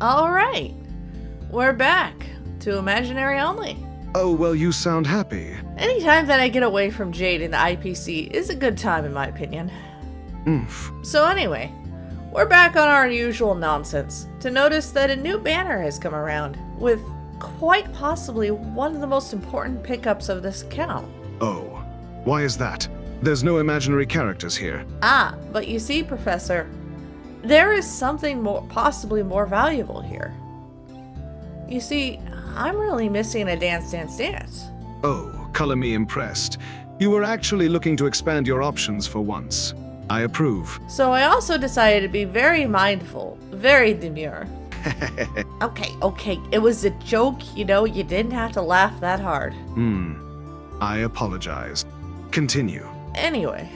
Alright, we're back to Imaginary Only. Oh, well, you sound happy. Anytime that I get away from Jade in the IPC is a good time in my opinion. Oomph. So anyway, we're back on our usual nonsense to notice that a new banner has come around with quite possibly one of the most important pickups of this account. Oh, why is that? There's no imaginary characters here. Ah, but you see, Professor, there is something possibly more valuable here. You see, I'm really missing a Dance Dance Dance. Oh, color me impressed. You were actually looking to expand your options for once. I approve. So I also decided to be very mindful, very demure. Okay, it was a joke, you know, you didn't have to laugh that hard. I apologize. Continue. Anyway,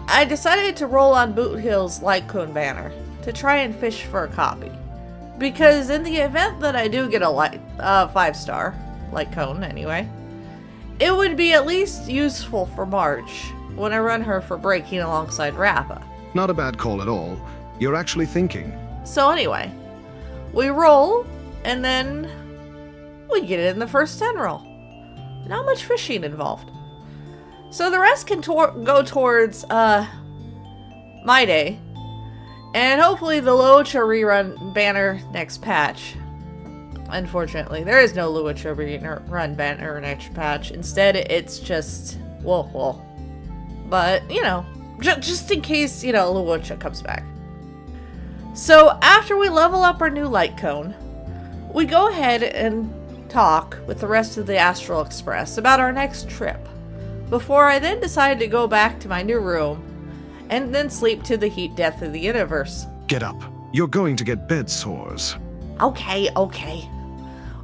I decided to roll on Boot Hill's Light Cone banner to try and fish for a copy. Because in the event that I do get a 5-star, Light Cone anyway, it would be at least useful for March when I run her for breaking alongside Rappa. Not a bad call at all. You're actually thinking. So anyway, we roll, and then we get it in the first 10 roll. Not much fishing involved. So the rest can go towards, My Day, and hopefully the Luocha rerun banner next patch. Unfortunately, there is no Luocha rerun banner next patch. Instead, it's just Wolf. But, you know, just in case, you know, Luocha comes back. So after we level up our new light cone, we go ahead and talk with the rest of the Astral Express about our next trip, before I then decide to go back to my new room and then sleep to the heat death of the universe. Get up. You're going to get bed sores. Okay.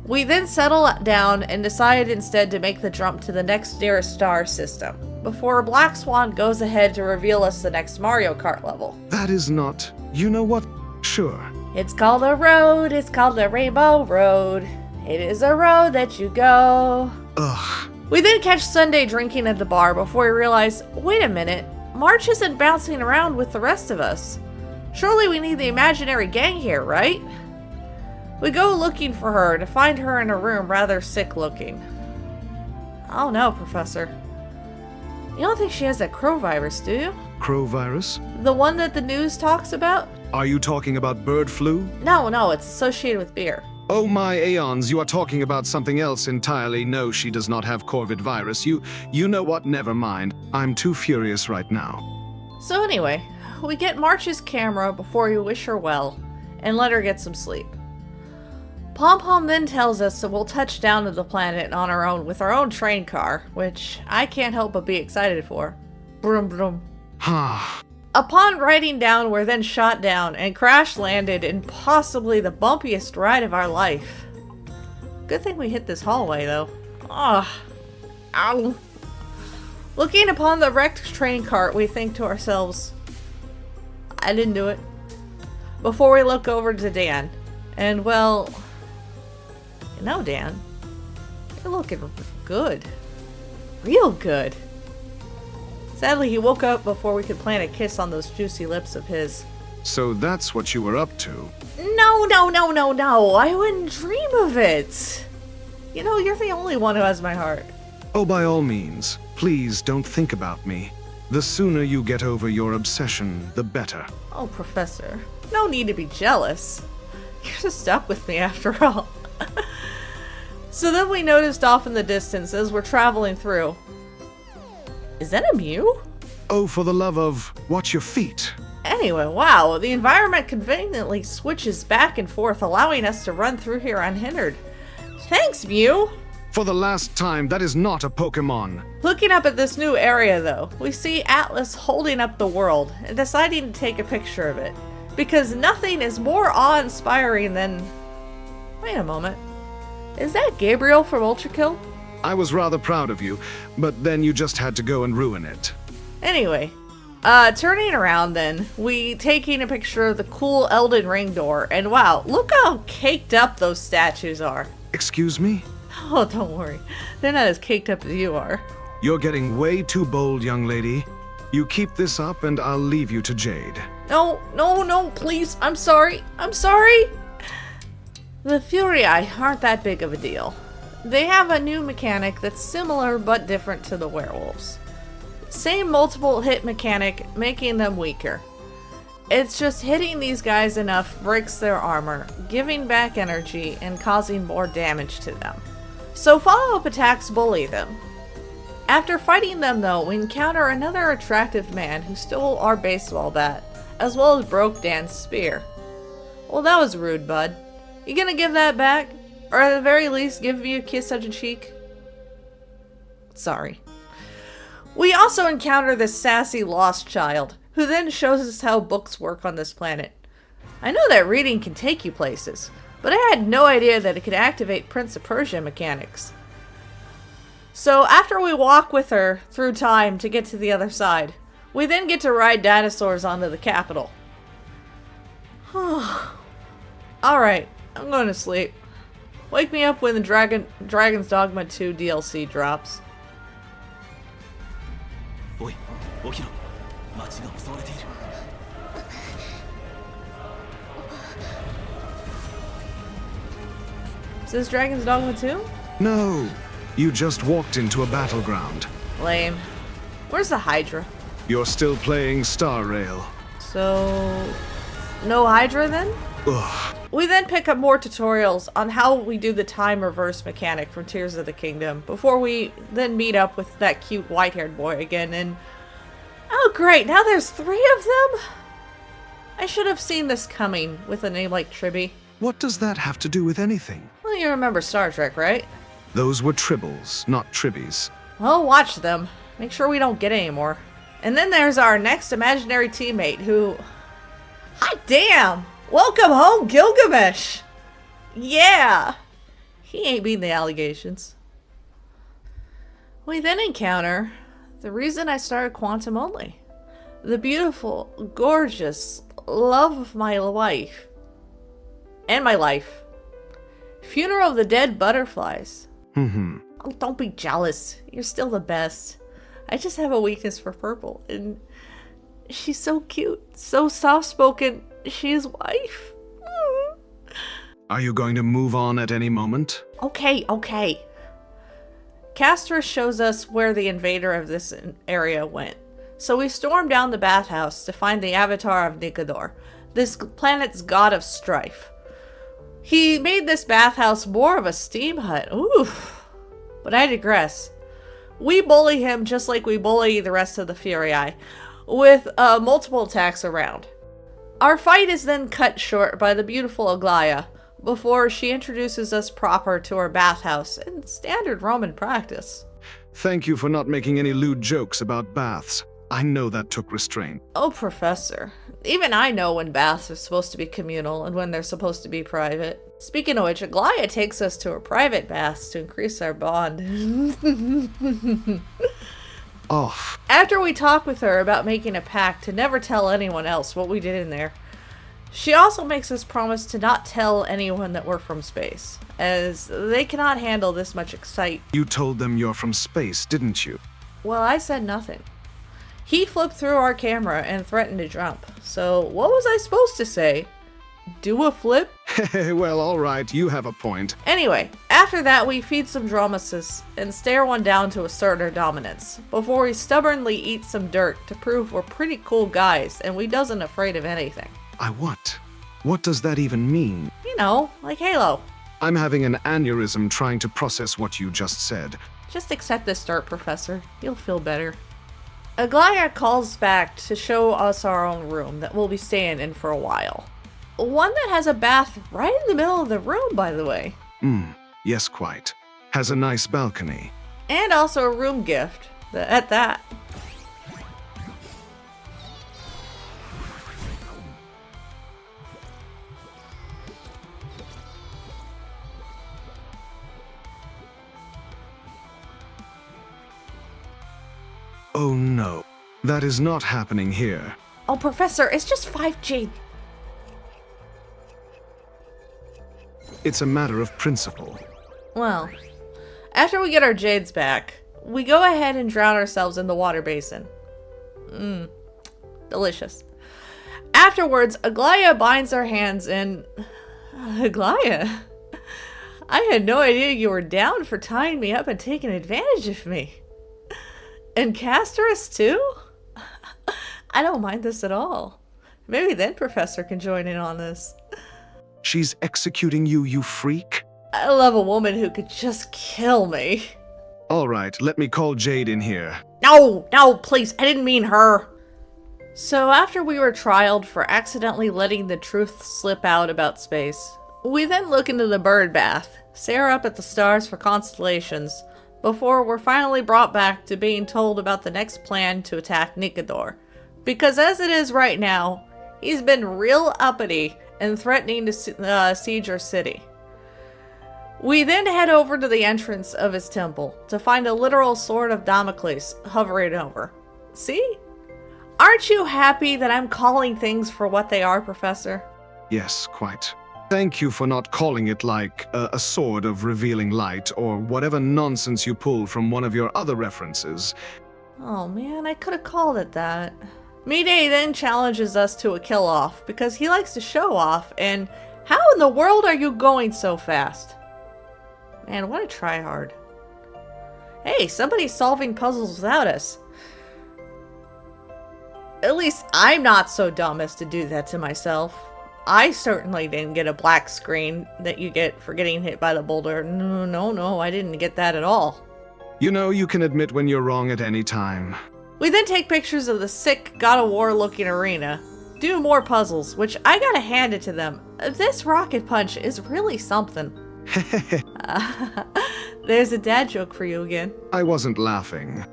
We then settle down and decide instead to make the jump to the next nearest star system, before Black Swan goes ahead to reveal us the next Mario Kart level. That is not... You know what? Sure. It's called a road, it's called the Rainbow Road. It is a road that you go. Ugh. We then catch Sunday drinking at the bar before we realize, wait a minute, March isn't bouncing around with the rest of us. Surely we need the imaginary gang here, right? We go looking for her to find her in a room rather sick looking. Oh no, Professor. You don't think she has that crow virus, do you? Crow virus? The one that the news talks about? Are you talking about bird flu? No, it's associated with beer. Oh my aeons, you are talking about something else entirely. No, she does not have Corvid virus. You know what? Never mind. I'm too furious right now. So anyway, we get March's camera before we wish her well, and let her get some sleep. Pom Pom then tells us that we'll touch down to the planet on our own with our own train car, which I can't help but be excited for. Broom broom. Upon riding down, we're then shot down and crash landed in possibly the bumpiest ride of our life. Good thing we hit this hallway though. Ow. Looking upon the wrecked train cart, we think to ourselves, I didn't do it. Before we look over to Dan, and well, you know, Dan, you're looking good. Real good. Sadly, he woke up before we could plant a kiss on those juicy lips of his. So that's what you were up to? No. I wouldn't dream of it. You know, you're the only one who has my heart. Oh, by all means, please don't think about me. The sooner you get over your obsession, the better. Oh, Professor, no need to be jealous. You're just stuck with me after all. So then we noticed off in the distance as we're traveling through. Is that a Mew? Oh, for the love of... Watch your feet. Anyway, wow, the environment conveniently switches back and forth, allowing us to run through here unhindered. Thanks, Mew! For the last time, that is not a Pokemon. Looking up at this new area, though, we see Atlas holding up the world and deciding to take a picture of it. Because nothing is more awe-inspiring than... Wait a moment. Is that Gabriel from Ultra Kill? I was rather proud of you, but then you just had to go and ruin it. Anyway, turning around then, we taking a picture of the cool Elden Ring door, and wow, look how caked up those statues are. Excuse me? Oh, don't worry. They're not as caked up as you are. You're getting way too bold, young lady. You keep this up and I'll leave you to Jade. No, please. I'm sorry. The Furii aren't that big of a deal. They have a new mechanic that's similar but different to the werewolves. Same multiple hit mechanic, making them weaker. It's just hitting these guys enough breaks their armor, giving back energy and causing more damage to them. So follow-up attacks bully them. After fighting them though, we encounter another attractive man who stole our baseball bat, as well as broke Dan's spear. Well, that was rude, bud. You gonna give that back? Or at the very least, give me a kiss on the cheek? Sorry. We also encounter this sassy lost child, who then shows us how books work on this planet. I know that reading can take you places, but I had no idea that it could activate Prince of Persia mechanics. So after we walk with her through time to get to the other side, we then get to ride dinosaurs onto the capital. Alright, I'm going to sleep. Wake me up when the Dragon's Dogma 2 DLC drops. Is this Dragon's Dogma 2? No, you just walked into a battleground. Lame. Where's the Hydra? You're still playing Star Rail. So, no Hydra then? Ugh. We then pick up more tutorials on how we do the time reverse mechanic from Tears of the Kingdom before we then meet up with that cute white-haired boy again and... Oh great, now there's 3 of them? I should have seen this coming with a name like Tribby. What does that have to do with anything? Well, you remember Star Trek, right? Those were tribbles, not tribbies. Well, watch them. Make sure we don't get any more. And then there's our next imaginary teammate who... Hot damn! Welcome home, Gilgamesh! Yeah! He ain't beating the allegations. We then encounter the reason I started Quantum Only. The beautiful, gorgeous love of my life. And my life. Funeral of the Dead Butterflies. Oh, don't be jealous. You're still the best. I just have a weakness for purple. And she's so cute. So soft-spoken. She's wife. Are you going to move on at any moment? Okay. Castor shows us where the invader of this area went. So we storm down the bathhouse to find the avatar of Nikador, this planet's god of strife. He made this bathhouse more of a steam hut. Oof. But I digress. We bully him just like we bully the rest of the Furii, with multiple attacks around. Our fight is then cut short by the beautiful Aglaia, before she introduces us proper to her bathhouse in standard Roman practice. Thank you for not making any lewd jokes about baths. I know that took restraint. Oh, Professor. Even I know when baths are supposed to be communal and when they're supposed to be private. Speaking of which, Aglaia takes us to her private baths to increase our bond. Off. After we talk with her about making a pact to never tell anyone else what we did in there, she also makes us promise to not tell anyone that we're from space, as they cannot handle this much excite. You told them you're from space, didn't you? Well, I said nothing. He flipped through our camera and threatened to jump, so what was I supposed to say? Do a flip? Well, alright, you have a point. Anyway, after that we feed some Dromesis and stare one down to assert our dominance, before we stubbornly eat some dirt to prove we're pretty cool guys and we doesn't afraid of anything. I what? What does that even mean? You know, like Halo. I'm having an aneurysm trying to process what you just said. Just accept this dirt, Professor. You'll feel better. Aglaia calls back to show us our own room that we'll be staying in for a while. One that has a bath right in the middle of the room, by the way. Yes, quite. Has a nice balcony. And also a room gift, at that. Oh no, that is not happening here. Oh, Professor, it's just 5 jade. It's a matter of principle. Well, after we get our jades back, we go ahead and drown ourselves in the water basin. Delicious. Afterwards, Aglaia binds our hands and... Aglaia? I had no idea you were down for tying me up and taking advantage of me. And Castorus too? I don't mind this at all. Maybe then Professor can join in on this. She's executing you, you freak. I love a woman who could just kill me. All right, let me call Jade in here. No, please, I didn't mean her. So after we were trialed for accidentally letting the truth slip out about space, we then look into the bird bath, stare up at the stars for constellations, before we're finally brought back to being told about the next plan to attack Nikedor. Because as it is right now, he's been real uppity and threatening to siege our city. We then head over to the entrance of his temple to find a literal sword of Damocles hovering over. See? Aren't you happy that I'm calling things for what they are, Professor? Yes, quite. Thank you for not calling it like a sword of revealing light or whatever nonsense you pulled from one of your other references. Oh man, I could have called it that. Mide then challenges us to a kill-off because he likes to show off, and how in the world are you going so fast? Man, what a tryhard. Hey, somebody's solving puzzles without us. At least I'm not so dumb as to do that to myself. I certainly didn't get a black screen that you get for getting hit by the boulder. No, I didn't get that at all. You know, you can admit when you're wrong at any time. We then take pictures of the sick God of War looking arena, do more puzzles, which I gotta hand it to them. This rocket punch is really something. There's a dad joke for you again. I wasn't laughing.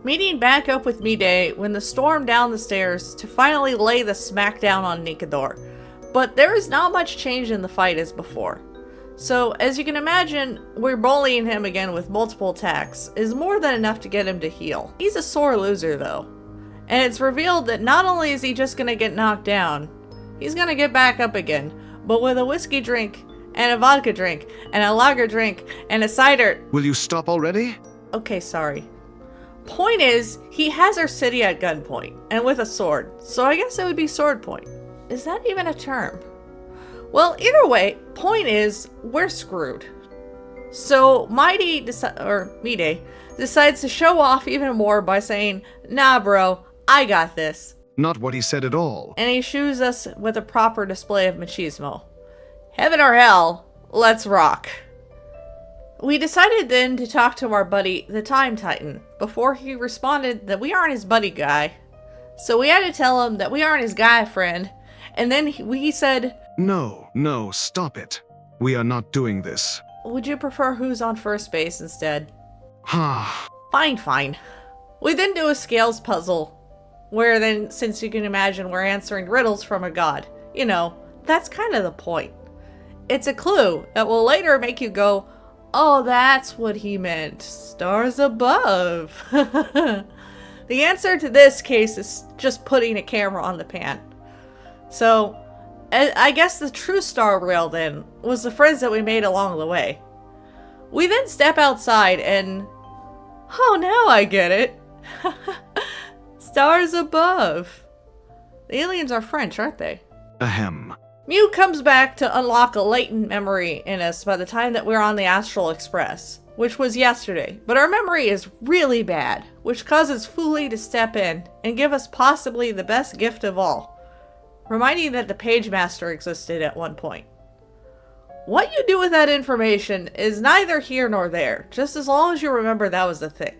Meeting back up with Mide when the storm down the stairs to finally lay the smackdown on Nikedor. But there is not much change in the fight as before. So, as you can imagine, we're bullying him again with multiple attacks is more than enough to get him to heal. He's a sore loser though. And it's revealed that not only is he just gonna get knocked down, he's gonna get back up again, but with a whiskey drink, and a vodka drink, and a lager drink, and a cider. Will you stop already? Okay, sorry. Point is, he has our city at gunpoint, and with a sword, so I guess it would be sword point. Is that even a term? Well, either way, point is, we're screwed. So, Mide decides to show off even more by saying, nah bro, I got this. Not what he said at all. And he shoos us with a proper display of machismo. Heaven or hell, let's rock. We decided then to talk to our buddy, the Time Titan, before he responded that we aren't his buddy guy. So we had to tell him that we aren't his guy friend, and then he said, No, stop it. We are not doing this. Would you prefer who's on first base instead? Ha. Fine. We then do a scales puzzle, where then, since you can imagine, we're answering riddles from a god. You know, that's kind of the point. It's a clue that will later make you go, oh, that's what he meant. Stars above. The answer to this case is just putting a camera on the pan. So, I guess the true star rail then was the friends that we made along the way. We then step outside and... oh, now I get it. Stars above. The aliens are French, aren't they? Ahem. Mew comes back to unlock a latent memory in us by the time that we're on the Astral Express, which was yesterday, but our memory is really bad, which causes Fuli to step in and give us possibly the best gift of all, reminding that the Page Master existed at one point. What you do with that information is neither here nor there, just as long as you remember that was the thing.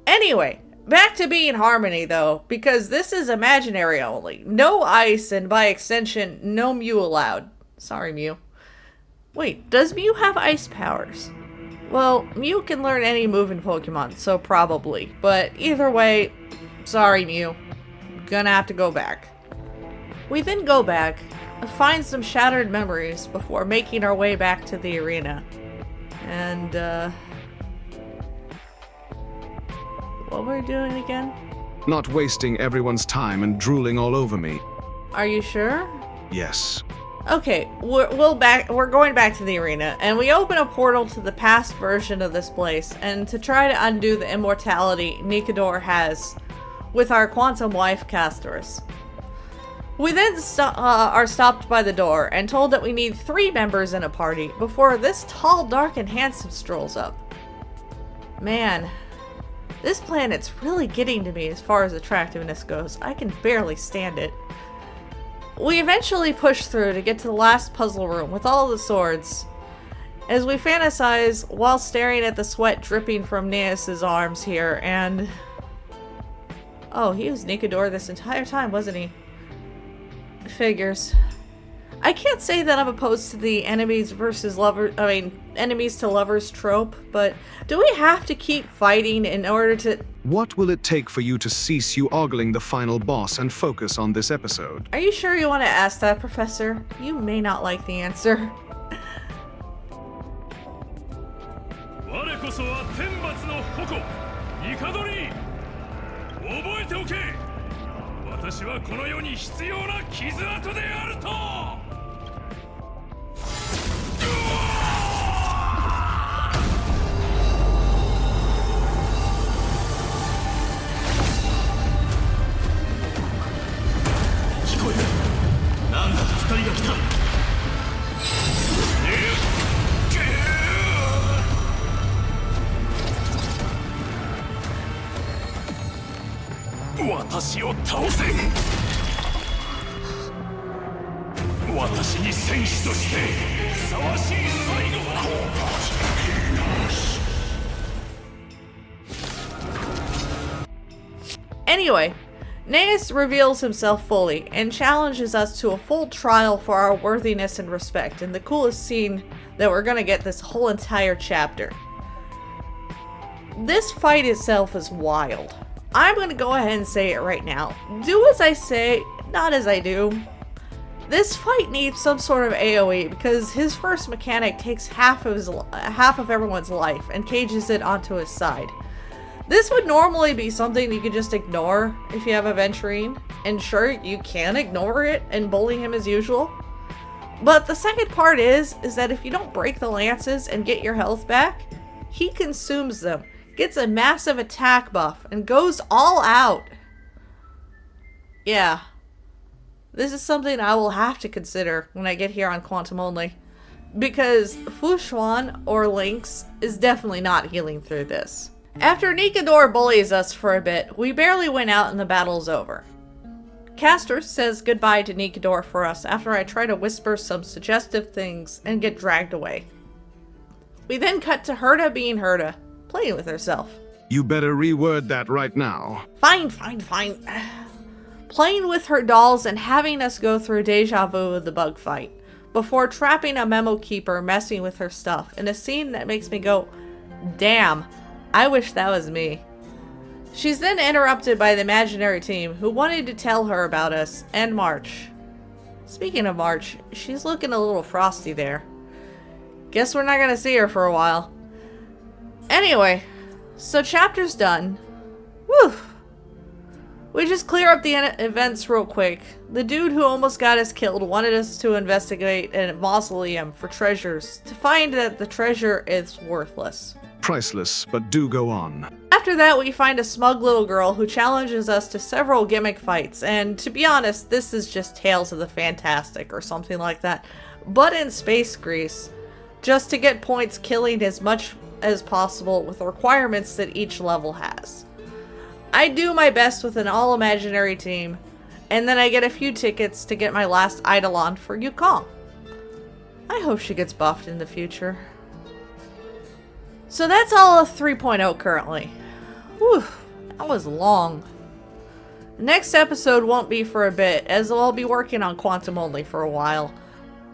Anyway, back to being Harmony though, because this is imaginary only. No ice, and by extension, no Mew allowed. Sorry, Mew. Wait, does Mew have ice powers? Well, Mew can learn any move in Pokemon, so probably. But either way, sorry Mew. Gonna have to go back. We then go back, find some shattered memories before making our way back to the arena. And, what were we doing again? Not wasting everyone's time and drooling all over me. Are you sure? Yes. Okay, we're going back to the arena, and we open a portal to the past version of this place, and to try to undo the immortality Nikedor has with our quantum wife Castorus. We then are stopped by the door and told that we need 3 members in a party before this tall, dark, and handsome strolls up. Man, this planet's really getting to me as far as attractiveness goes. I can barely stand it. We eventually push through to get to the last puzzle room with all the swords, as we fantasize while staring at the sweat dripping from Gnaeus' arms here, and... Oh, he was Nikador this entire time, wasn't he? Figures. I can't say that I'm opposed to the enemies to lovers trope, but do we have to keep fighting in order to... What will it take for you to cease you ogling the final boss and focus on this episode? Are you sure you want to ask that, Professor? You may not like the answer. Anyway, Gnaeus reveals himself fully and challenges us to a full trial for our worthiness and respect in the coolest scene that we're gonna get this whole entire chapter. This fight itself is wild. I'm gonna go ahead and say it right now. Do as I say, not as I do. This fight needs some sort of AoE because his first mechanic takes half of everyone's life and cages it onto his side. This would normally be something you could just ignore if you have a Venturine, and sure, you can ignore it and bully him as usual. But the second part is that if you don't break the lances and get your health back, he consumes them, gets a massive attack buff, and goes all out. Yeah. This is something I will have to consider when I get here on Quantum Only, because Fu Xuan or Lynx is definitely not healing through this. After Nikador bullies us for a bit, we barely win out and the battle's over. Castor says goodbye to Nikador for us after I try to whisper some suggestive things and get dragged away. We then cut to Herta being Herta, playing with herself. You better reword that right now. Fine. Playing with her dolls and having us go through deja vu of the bug fight, before trapping a memo keeper messing with her stuff in a scene that makes me go, damn, I wish that was me. She's then interrupted by the imaginary team who wanted to tell her about us and March. Speaking of March, she's looking a little frosty there. Guess we're not gonna see her for a while. Anyway, so chapter's done. Whew. We just clear up the events real quick. The dude who almost got us killed wanted us to investigate a mausoleum for treasures to find that the treasure is worthless. Priceless, but do go on. After that, we find a smug little girl who challenges us to several gimmick fights, and to be honest, this is just Tales of the Fantastic or something like that, but in Space Grease, just to get points killing as much as possible with the requirements that each level has. I do my best with an all-imaginary team, and then I get a few tickets to get my last Eidolon for Yukong. I hope she gets buffed in the future. So that's all of 3.0 currently. Whew, that was long. The next episode won't be for a bit, as I'll be working on Quantum Only for a while.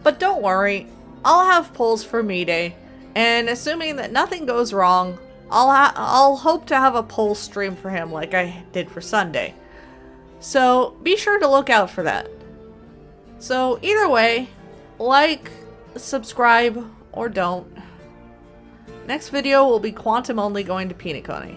But don't worry, I'll have polls for Me-Day, and assuming that nothing goes wrong, I'll hope to have a poll stream for him like I did for Sunday. So be sure to look out for that. So either way, like, subscribe, or don't. Next video will be Quantum Only going to Pinakoni.